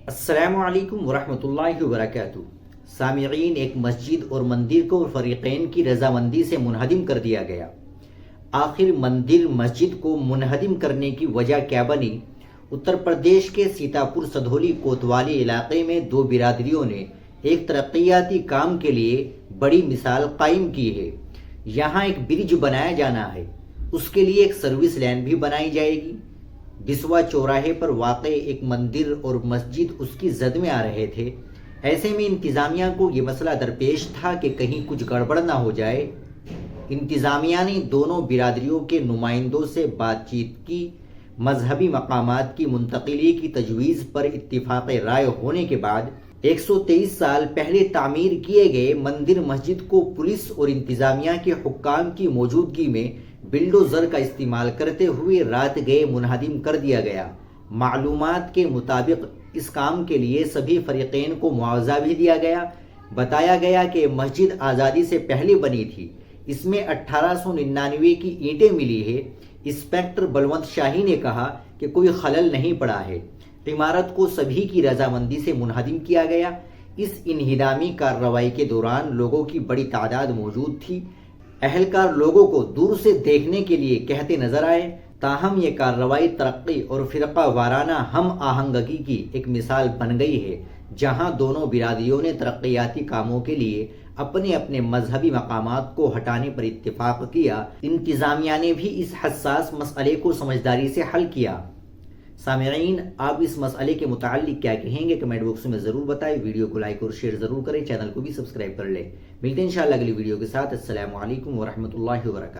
السلام علیکم ورحمۃ اللہ وبرکاتہ۔ سامعین، ایک مسجد اور مندر کو فریقین کی رضامندی سے منہدم کر دیا گیا۔ آخر مندر مسجد کو منہدم کرنے کی وجہ کیا بنی؟ اتر پردیش کے سیتاپور سدھولی کوتوالی علاقے میں دو برادریوں نے ایک ترقیاتی کام کے لیے بڑی مثال قائم کی ہے۔ یہاں ایک برج بنایا جانا ہے، اس کے لیے ایک سروس لین بھی بنائی جائے گی۔ بسوا چوراہے پر واقع ایک مندر اور مسجد اس کی زد میں آ رہے تھے۔ ایسے میں انتظامیہ کو یہ مسئلہ درپیش تھا کہ کہیں کچھ گڑبڑ نہ ہو جائے۔ انتظامیہ نے دونوں برادریوں کے نمائندوں سے بات چیت کی۔ مذہبی مقامات کی منتقلی کی تجویز پر اتفاق رائے ہونے کے بعد 123 سال پہلے تعمیر کیے گئے مندر مسجد کو پولیس اور انتظامیہ کے حکام کی موجودگی میں بلڈوزر کا استعمال کرتے ہوئے رات گئے منہدم کر دیا گیا۔ معلومات کے مطابق اس کام کے لیے سبھی فریقین کو معاوضہ بھی دیا گیا۔ بتایا گیا کہ مسجد آزادی سے پہلے بنی تھی، اس میں 1899 کی اینٹیں ملی ہے۔ انسپکٹر بلونت شاہی نے کہا کہ کوئی خلل نہیں پڑا ہے، عمارت کو سبھی کی رضامندی سے منہدم کیا گیا۔ اس انہدامی کارروائی کے دوران لوگوں کی بڑی تعداد موجود تھی۔ اہلکار لوگوں کو دور سے دیکھنے کے لیے کہتے نظر آئے، تاہم یہ کارروائی ترقی اور فرقہ وارانہ ہم آہنگی کی ایک مثال بن گئی ہے، جہاں دونوں برادریوں نے ترقیاتی کاموں کے لیے اپنے اپنے مذہبی مقامات کو ہٹانے پر اتفاق کیا۔ انتظامیہ نے بھی اس حساس مسئلے کو سمجھداری سے حل کیا۔ سامعین، آپ اس مسئلے کے متعلق کیا کہیں گے؟ کمنٹ باکس میں ضرور بتائیں۔ ویڈیو کو لائک اور شیئر ضرور کریں، چینل کو بھی سبسکرائب کر لیں۔ ملتے ہیں انشاءاللہ اگلی ویڈیو کے ساتھ۔ السلام علیکم ورحمۃ اللہ وبرکاتہ۔